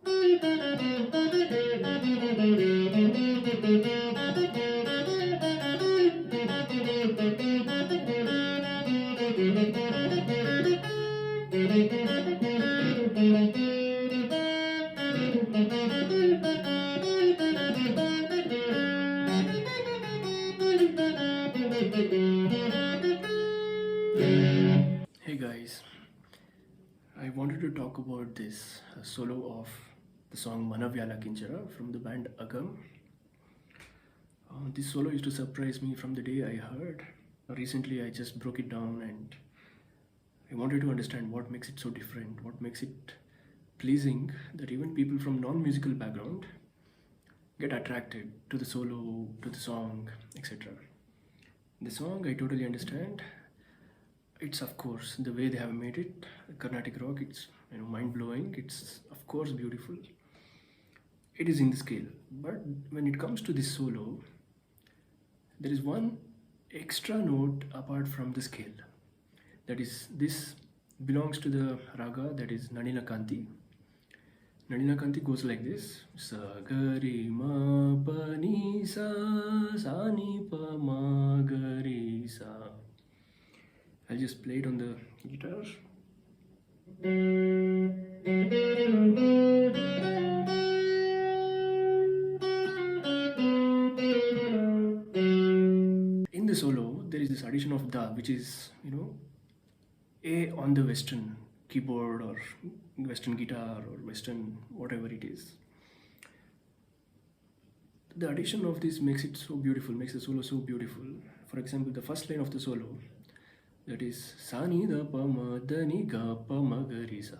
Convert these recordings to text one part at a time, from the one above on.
Hey guys, I wanted to talk about this solo of the song Manavyala Kinchara from the band Agam. This solo used to surprise me from the day I heard. Recently, I just broke it down and I wanted to understand what makes it so different, what makes it pleasing that even people from non-musical background get attracted to the solo, to the song, etc. The song I totally understand. It's of course the way they have made it, Carnatic rock. It's mind blowing. It's of course beautiful. It is in the scale, but when it comes to this solo, there is one extra note apart from the scale. That is, this belongs to the raga that is Nanila Kanti. Nanila Kanti goes like this: Sa ga re ma pa ni sa sa ni pa ma ga re sa. I'll just play it on the guitar. In the solo, there is this addition of da, which is, A on the Western keyboard or Western guitar or Western whatever it is. The addition of this makes it so beautiful, makes the solo so beautiful. For example, the first line of the solo, that is sa ni da pa ma da ni ga pa ma ga re sa.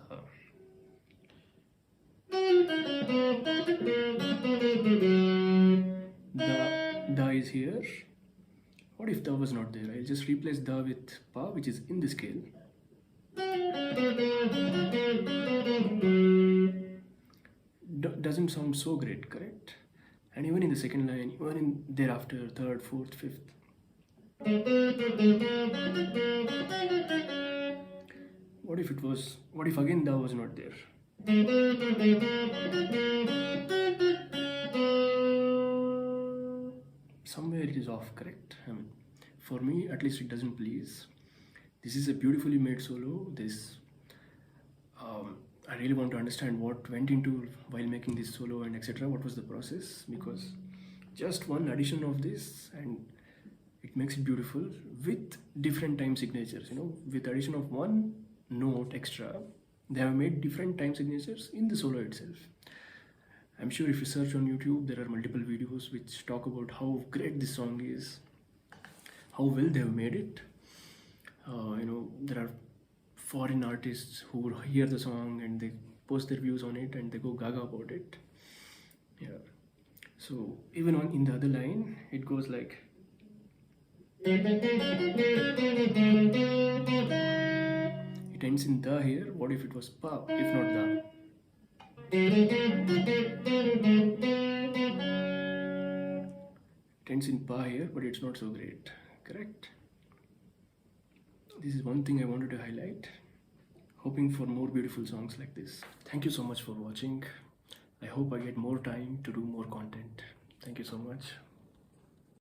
Da is here. What if da was not there? I'll just replace da with pa, which is in the scale. Doesn't sound so great, correct? And even in the second line, even in thereafter, third, fourth, fifth. What if again da was not there? Somewhere it is off, correct? I mean, for me, at least it doesn't please. This is a beautifully made solo. I really want to understand what went into while making this solo and etc. What was the process? Because just one addition of this and it makes it beautiful with different time signatures. With addition of one note extra, they have made different time signatures in the solo itself. I'm sure if you search on YouTube, there are multiple videos which talk about how great this song is, how well they have made it. There are foreign artists who hear the song and they post their views on it and they go gaga about it. Yeah. So even in the other line, it goes like. It ends in da here. What if it was pa, if not da? It ends in pa here, but it's not so great, correct? This is one thing I wanted to highlight. Hoping for more beautiful songs like this. Thank you so much for watching. I hope I get more time to do more content. Thank you so much.